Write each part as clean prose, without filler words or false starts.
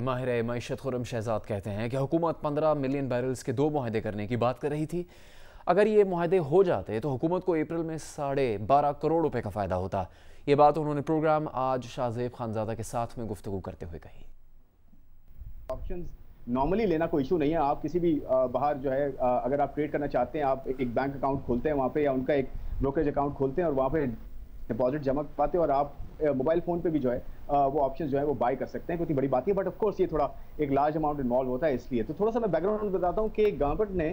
माहिर मईशत खुर्रम शहजाद कहते हैं कि हुकूमत 15 मिलियन बैरल्स के 2 मुआहदे करने की बात कर रही थी। अगर ये मुआहदे हो जाते तो हुकूमत को अप्रैल में 12.5 करोड़ रुपए का फ़ायदा होता। ये बात उन्होंने प्रोग्राम आज शाहजेब खानजादा के साथ में गुफ्तगू करते हुए कही। ऑप्शंस नॉर्मली लेना कोई इशू नहीं है। आप किसी भी बाहर जो है अगर आप ट्रेड करना चाहते हैं, आप एक बैंक अकाउंट खोलते हैं वहाँ पे, या उनका एक ब्रोकरेज अकाउंट खोलते हैं और वहाँ पे डिपॉजिट जमा पाते हैं, और आप मोबाइल फ़ोन पे भी जो है वो ऑप्शन जो है वो बाय कर सकते हैं। कोई बड़ी बात नहीं, बट ऑफ कोर्स ये थोड़ा एक लार्ज अमाउंट इन्वॉल्व होता है। इसलिए तो थोड़ा सा मैं बैकग्राउंड बताता हूँ कि गवर्नमेंट ने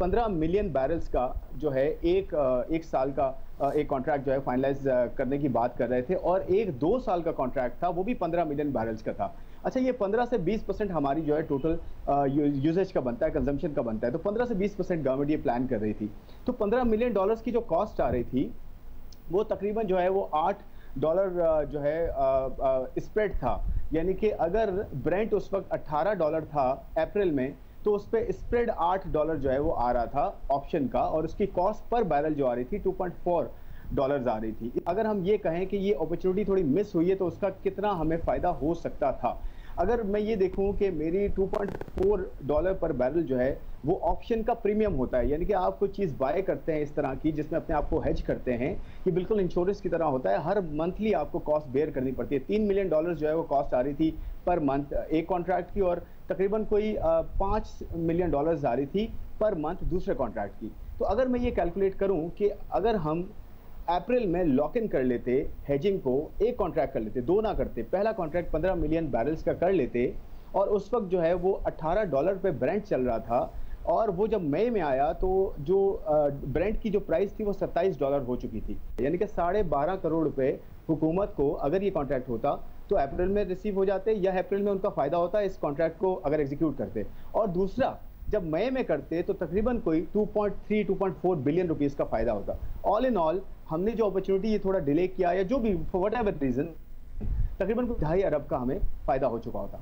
15 मिलियन बैरल्स का जो है एक साल का एक कॉन्ट्रैक्ट जो है फाइनलाइज करने की बात कर रहे थे, और एक 2 साल का कॉन्ट्रैक्ट था, वो भी 15 मिलियन बैरल्स का था। अच्छा, ये 15 से 20% हमारी जो है टोटल यूजेज का बनता है, कंजम्पशन का बनता है, तो 15 से 20% गवर्नमेंट ये प्लान कर रही थी। तो 15 मिलियन डॉलर्स की जो कॉस्ट आ रही थी वो तकरीबन जो है वो $8 जो है स्प्रेड था। यानी कि अगर ब्रेंट उस वक्त $18 था अप्रैल में, तो उस पर स्प्रेड $8 जो है वो आ रहा था ऑप्शन का, और उसकी कॉस्ट पर बैरल जो आ रही थी $2.4 आ रही थी। अगर हम ये कहें कि ये अपॉर्चुनिटी थोड़ी मिस हुई है तो उसका कितना हमें फ़ायदा हो सकता था। अगर मैं ये देखूं कि मेरी $2.4 पर बैरल जो है वो ऑप्शन का प्रीमियम होता है, यानी कि आप कोई चीज़ बाय करते हैं इस तरह की जिसमें अपने आप को हेज करते हैं, ये बिल्कुल इंश्योरेंस की तरह होता है। हर मंथली आपको कॉस्ट बेयर करनी पड़ती है। $3 मिलियन जो है वो कॉस्ट आ रही थी पर मंथ एक कॉन्ट्रैक्ट की, और तकरीबन कोई $5 मिलियन आ रही थी पर मंथ दूसरे कॉन्ट्रैक्ट की। तो अगर मैं ये कैलकुलेट करूं कि अगर हम अप्रैल में लॉक इन कर लेते हेजिंग को, एक कॉन्ट्रैक्ट कर लेते, दो ना करते, पहला कॉन्ट्रैक्ट 15 मिलियन बैरल्स का कर लेते, और उस वक्त जो है वो $18 पे ब्रेंट चल रहा था, और वो जब मई में आया तो जो ब्रेंट की जो प्राइस थी वो $27 हो चुकी थी। यानी कि 12.5 करोड़ रुपए हुकूमत को अगर ये कॉन्ट्रैक्ट होता तो अप्रैल में रिसीव हो जाते, या अप्रैल में उनका फ़ायदा होता इस कॉन्ट्रैक्ट को अगर एग्जीक्यूट करते। और दूसरा, जब मई में करते तो तकरीबन कोई 2.4 बिलियन रुपीस का फ़ायदा होता। ऑल इन ऑल हमने जो अपॉर्चुनिटी ये थोड़ा डिले किया, या जो भी फॉर व्हाटएवर रीज़न, तकरीबन 2.5 अरब का हमें फ़ायदा हो चुका होता।